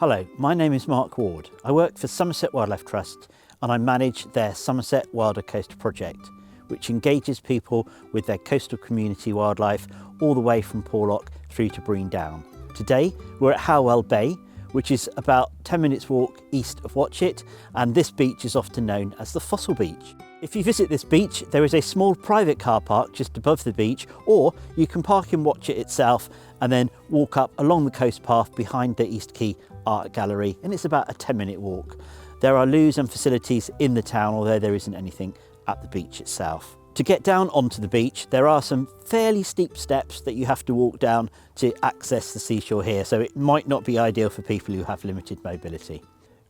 Hello, my name is Mark Ward. I work for Somerset Wildlife Trust and I manage their Somerset Wilder Coast project, which engages people with their coastal community wildlife all the way from Porlock through to Brean Down. Today we're at Helwell Bay, which is about 10 minutes walk east of Watchet, and this beach is often known as the Fossil Beach. If you visit this beach, there is a small private car park just above the beach, or you can park in Watchet itself and then walk up along the coast path behind the East Quay Art Gallery, and it's about a 10-minute walk. There are loos and facilities in the town, although there isn't anything at the beach itself. To get down onto the beach, there are some fairly steep steps that you have to walk down to access the seashore here, so it might not be ideal for people who have limited mobility.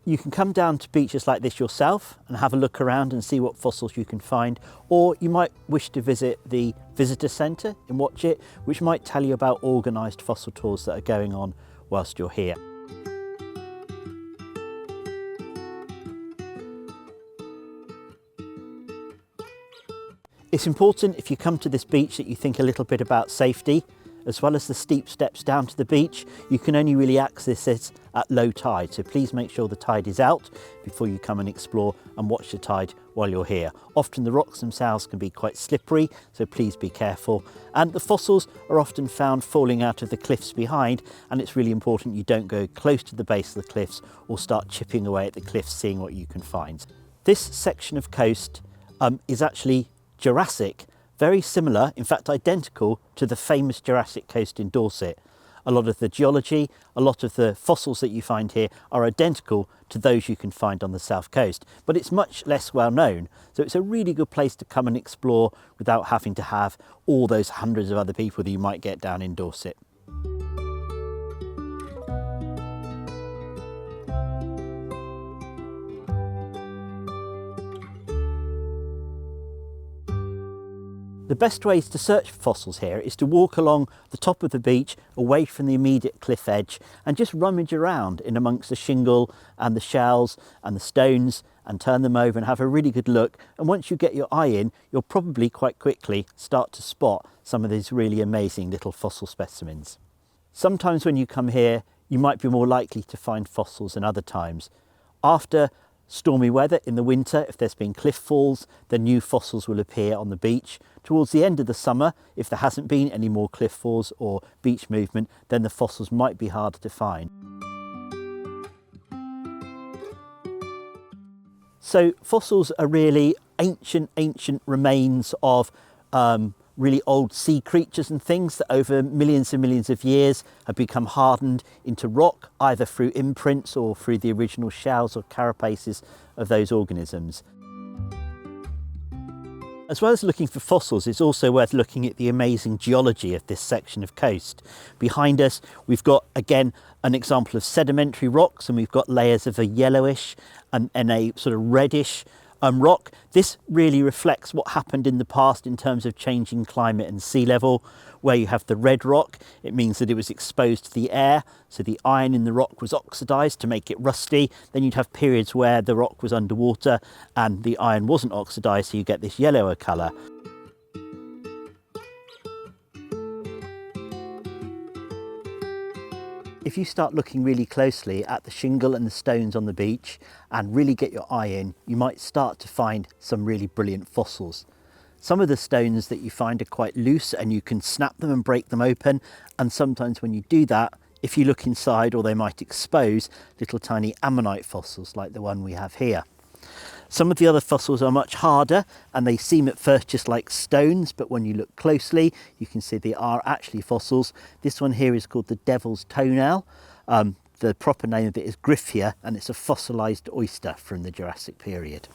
You can come down to beaches like this yourself and have a look around and see what fossils you can find, or you might wish to visit the visitor centre in Watchet, which might tell you about organised fossil tours that are going on whilst you're here. It's important if you come to this beach that you think a little bit about safety. As well as the steep steps down to the beach, you can only really access it at low tide, so please make sure the tide is out before you come and explore and watch the tide while you're here. Often the rocks themselves can be quite slippery, so please be careful. And the fossils are often found falling out of the cliffs behind, and it's really important you don't go close to the base of the cliffs or start chipping away at the cliffs seeing what you can find. This section of coast is actually Jurassic, very similar, in fact identical, to the famous Jurassic coast in Dorset. A lot of the geology, a lot of the fossils that you find here are identical to those you can find on the south coast, but it's much less well known, so it's a really good place to come and explore without having to have all those hundreds of other people that you might get down in Dorset. The best ways to search for fossils here is to walk along the top of the beach away from the immediate cliff edge and just rummage around in amongst the shingle and the shells and the stones and turn them over and have a really good look. And once you get your eye in, you'll probably quite quickly start to spot some of these really amazing little fossil specimens. Sometimes when you come here, you might be more likely to find fossils than other times. After stormy weather in the winter, if there's been cliff falls, then new fossils will appear on the beach. Towards the end of the summer, if there hasn't been any more cliff falls or beach movement, then the fossils might be harder to find. So fossils are really ancient remains of really old sea creatures and things that over millions and millions of years have become hardened into rock, either through imprints or through the original shells or carapaces of those organisms. As well as looking for fossils, it's also worth looking at the amazing geology of this section of coast. Behind us, we've got, again, an example of sedimentary rocks, and we've got layers of a yellowish and a sort of reddish rock. This really reflects what happened in the past in terms of changing climate and sea level. Where you have the red rock, it means that it was exposed to the air, so the iron in the rock was oxidized to make it rusty. Then you'd have periods where the rock was underwater and the iron wasn't oxidized, so you get this yellower color. If you start looking really closely at the shingle and the stones on the beach and really get your eye in, you might start to find some really brilliant fossils. Some of the stones that you find are quite loose and you can snap them and break them open, and sometimes when you do that, if you look inside, or they might expose little tiny ammonite fossils like the one we have here. Some of the other fossils are much harder and they seem at first just like stones, but when you look closely you can see they are actually fossils. This one here is called the devil's toenail. The proper name of it is Griffia, and it's a fossilised oyster from the Jurassic period.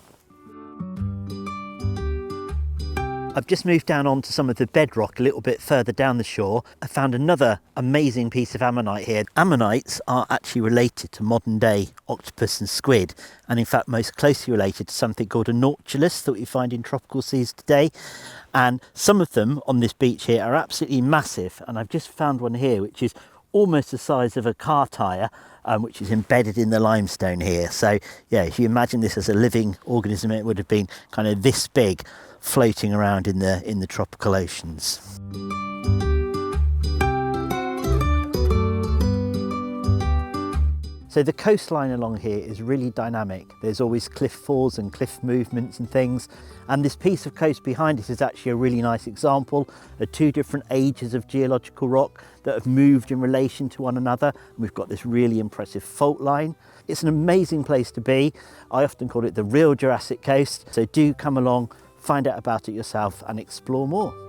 I've just moved down onto some of the bedrock a little bit further down the shore. I found another amazing piece of ammonite here. Ammonites are actually related to modern day octopus and squid, and in fact most closely related to something called a nautilus that we find in tropical seas today. And some of them on this beach here are absolutely massive, and I've just found one here which is almost the size of a car tyre, which is embedded in the limestone here. So yeah, if you imagine this as a living organism, it would have been kind of this big, floating around in the tropical oceans. So the coastline along here is really dynamic. There's always cliff falls and cliff movements and things. And this piece of coast behind us is actually a really nice example of two different ages of geological rock that have moved in relation to one another. And we've got this really impressive fault line. It's an amazing place to be. I often call it the real Jurassic Coast. So do come along, find out about it yourself and explore more.